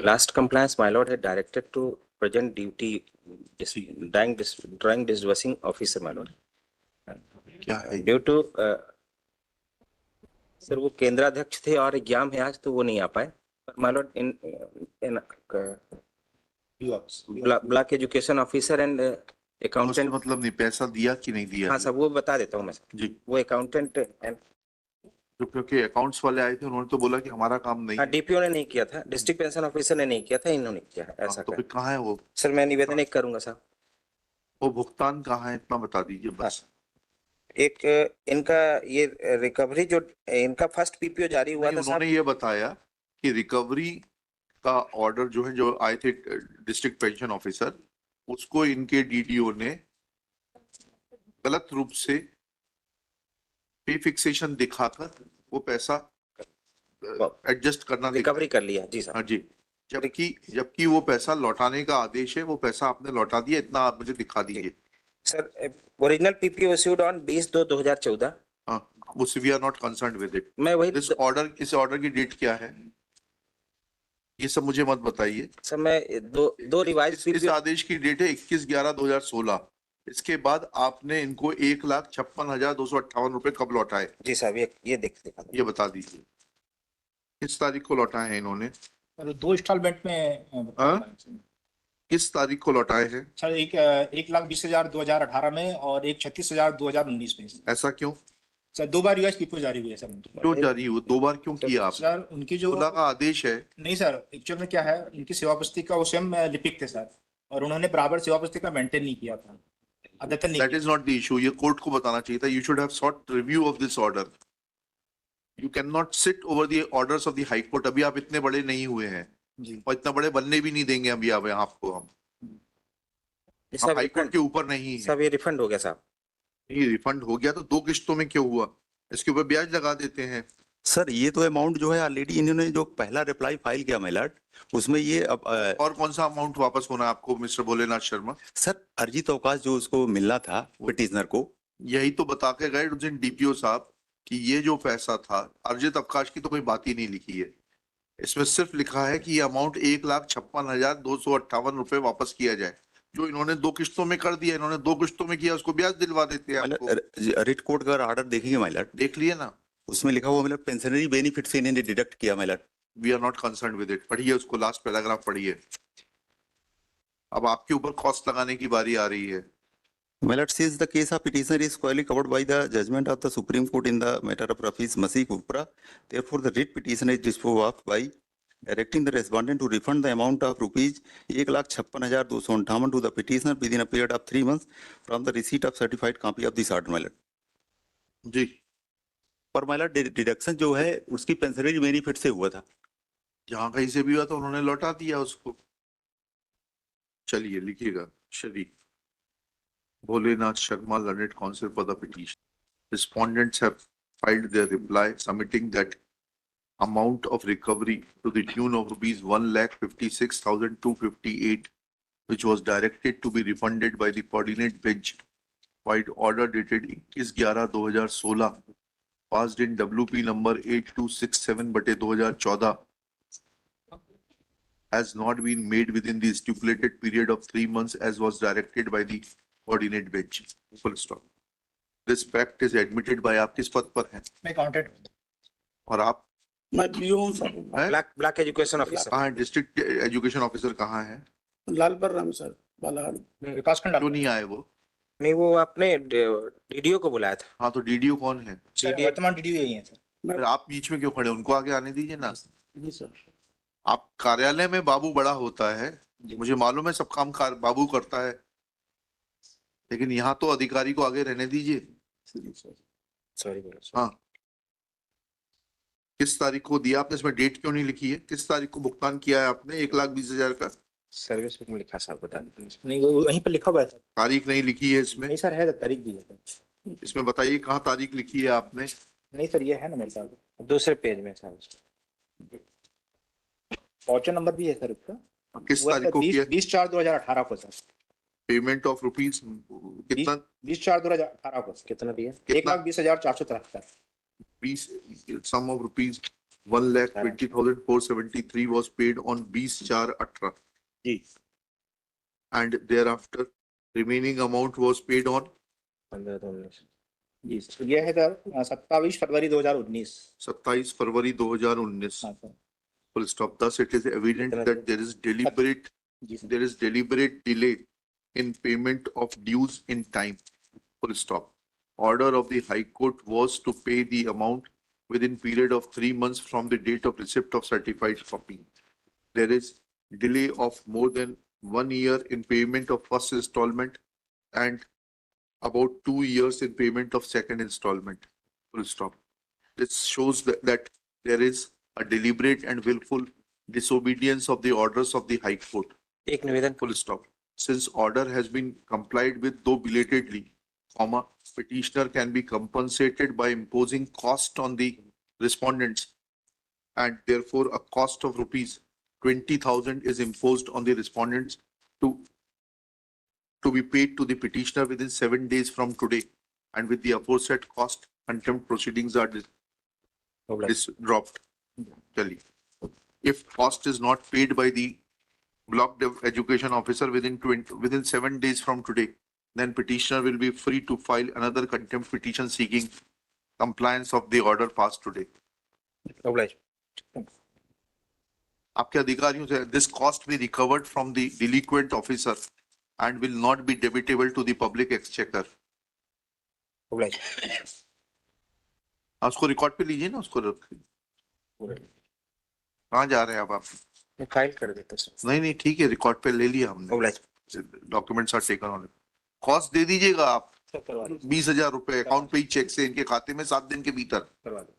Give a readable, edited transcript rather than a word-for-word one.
Last compliance, my lord, had directed to present duty drawing disbursing officer, my lord. क्या है? Due to sir वो केंद्राध्यक्ष थे और exam है आज तो वो नहीं आ पाए, पर my lord in block education officer and accountant. मतलब नहीं, पैसा दिया कि नहीं दिया? हाँ सर, वो बता देता हूँ मैं जी। वो अकाउंटेंट एंड क्योंकि अकाउंट्स वाले आए थे, उन्होंने तो बोला कि हमारा काम नहीं है। डीपीओ ने नहीं किया था, डिस्ट्रिक्ट पेंशन ऑफिसर ने नहीं किया था, इन्होंने किया है ऐसा। तो फिर कहाँ है वो? सर मैं निवेदन एक करूंगा साहब। वो भुगतान कहाँ है इतना बता दीजिए बस। एक इनका ये रिकवरी जो इनका फर्स्ट पीपीओ जारी हुआ था, उन्होंने ये बताया कि रिकवरी का ऑर्डर जो है, जो आए थे डिस्ट्रिक्ट पेंशन ऑफिसर, उसको इनके डीडीओ ने गलत रूप से पे फिक्सेशन दिखाकर वो पैसा एडजस्ट करना रिकवरी कर लिया। जी सर। हाँ जी, जबकि वो पैसा लौटाने का आदेश है, वो पैसा आपने लौटा दिया, इतना आप मुझे दिखा दीजिए। Sir original PPO issued on 20/2/2014। हाँ, वो we are not concerned with it. मैं वही इस ऑर्डर की डेट क्या है, ये सब मुझे मत बताइए सर। मैं दो रिवाइज इस आदेश की डेट है 21/11/2016। इसके बाद आपने इनको 1,56,258 रुपए कब लौटाए? जी साहब, ये देख ये बता दीजिए किस तारीख को लौटाए हैं इन्होंने? दो इंस्टॉलमेंट में। किस तारीख को लौटाए हैं सर? 1,20,000 2018 में और 36,000 2019 में। ऐसा क्यों सर 2 बार यूएस पीपो जारी हुई है सर। क्यों जारी हुई? 2 बार क्यों किया आप? सर उनकी जो खुला का आदेश है। नहीं सर, एक्चुअल में क्या है, उनकी सेवा पुस्तिका वो स्वयं लिपिक थे सर, और उन्होंने बराबर सेवा पुस्तिका मेंटेन नहीं किया था। That is not the issue. ये कोर्ट को बताना चाहिए था। You should have sought review of this order. You cannot sit over the orders of the High Court. अभी आप इतने बड़े नहीं हुए हैं और इतना बड़े बनने भी नहीं देंगे अभी आप आपको। हम हाई कोर्ट के ऊपर नहीं है। सब ये रिफंड हो गया साहब। ये रिफंड हो गया तो 2 किस्तों में क्यों हुआ? इसके ऊपर ब्याज लगा देते हैं। सर ये तो अमाउंट जो है ऑलरेडी इन्होंने जो पहला रिप्लाई फाइल किया मेलर्ट, उसमें ये अब और कौन सा अमाउंट वापस होना है आपको मिस्टर भोलेनाथ शर्मा? सर अर्जित अवकाश जो उसको मिलना था पिटिशनर को, यही तो बता के गए उस दिन डीपीओ साहब कि ये जो पैसा था अर्जित अवकाश की तो कोई बात ही नहीं लिखी है। इसमें सिर्फ लिखा है कि ये अमाउंट 1,56,258 रुपए वापस किया जाए, जो इन्होंने 2 किस्तों में कर दिया। इन्होंने 2 किस्तों में किया, उसको ब्याज दिलवा देते हैं आपको। रिट कोर्ट का ऑर्डर देखेंगे मेलर्ट, देख लिए ना, उसमें लिखा हुआ मतलब पेंशनरी बेनिफिट से इन्होंने डिडक्ट किया मेलर्ट। We are not concerned with it. पढ़िए उसको, लास्ट पैराग्राफ पढ़िए। अब आपके ऊपर कॉस्ट लगाने की बारी आ रही है। Malad says the case of petitioner is squarely covered by the judgment of the Supreme Court in the matter of Rafiz Masih Upra. Therefore, the writ petition is disposed of by directing the respondent to refund the amount of rupees 1,56,258 to the petitioner within a period of 3 months from the receipt of certified copy of this order, Malad. जी, पर Malad deduction जो है उसकी pensionary benefit से हुआ था। जहां कहीं से भी हुआ तो उन्होंने लौटा दिया उसको। चलिए लिखिएगा। शरीफ Bholenath Sharma, learned counsel for the petition. Respondents have filed their reply submitting that amount of recovery to the tune of rupees 1,56,258, which was directed to be refunded by the coordinate bench by order dated 21/11/2016, passed in WP number 8267/2014, has not been made within the stipulated period of 3 months as was directed by the coordinate bench. Full stop. This fact is admitted by आप किस पद पर हैं? मैं accountant. और आप? मैं do हूं सर। Block education officer. कहाँ है? डिस्ट्रिक्ट एजुकेशन ऑफिसर कहाँ है? लालपुर राम सर, बालाघाट विकासखंड। क्यों नहीं आए वो? नहीं, वो आपने डीडीओ को बुलाया था। हाँ, तो डीडीओ कौन है? वर्तमान डीडीओ यही है सर। फिर आप बीच में क्यों खड़े? उनको आगे आने दीजिए ना। जी सर। आप कार्यालय में बाबू बड़ा होता है, मुझे मालूम है, सब काम बाबू करता है, लेकिन यहाँ तो अधिकारी को आगे रहने दीजिए। सॉरी। हाँ, किस तारीख को दिया आपने? इसमें डेट क्यों नहीं लिखी है? किस तारीख को भुगतान किया है आपने 1,20,000 का? सर्विस बुक में लिखा साहब, बता दीजिए। नहीं, वो वहीं पर लिखा हुआ है सर। तारीख नहीं लिखी है इसमें? नहीं सर, है तारीख दी है। इसमें बताइए कहाँ तारीख लिखी है आपने? नहीं सर, ये है ना मेरे साथ दूसरे पेज में साहब। वाउचर नंबर भी है सर उसका। किस तारीख को किया? 20/4/2018 को सर। पेमेंट ऑफ रुपीज कितना? 20/4/2018 को कितना दिया? 1,20,473। 20 sum of rupees 1,20,473 was paid on 20/4/18. जी And thereafter, remaining amount was paid on 15/19। जी सर ये है सर 27 फरवरी 2019। 27 फरवरी 2019. हाँ sir Full stop. Thus, it is evident that there is जी sir deliberate delay in payment of dues in time. Full stop. Order of the High Court was to pay the amount within period of 3 months from the date of receipt of certified copy. There is delay of more than 1 year in payment of first installment and about 2 years in payment of second installment. Full stop. This shows that there is a deliberate and willful disobedience of the orders of the High Court. एक निवेदन Full stop. Since order has been complied with, though belatedly, comma, petitioner can be compensated by imposing cost on the respondents, and therefore a cost of rupees 20,000 is imposed on the respondents to be paid to the petitioner within 7 days from today, and with the aforesaid cost, contempt proceedings are dropped. Chaliye. If cost is not paid by the block education officer within 7 days from today, then petitioner will be free to file another contempt petition seeking compliance of the order passed today. oblige। आपके अधिकारियों से this cost be recovered from the delinquent officer and will not be debitable to the public exchequer. oblige। उसको record पे लीजिए ना, उसको कहाँ जा रहे हैं आप मैं फाइल कर देता हूँ। नहीं ठीक है, रिकॉर्ड पे ले लिया हमने, oblige। Documents are taken on. Cost दे दीजिएगा आप सर करवा दो 20,000 रुपए अकाउंट पे ही चेक से इनके खाते में 7 दिन के भीतर। करवा दो।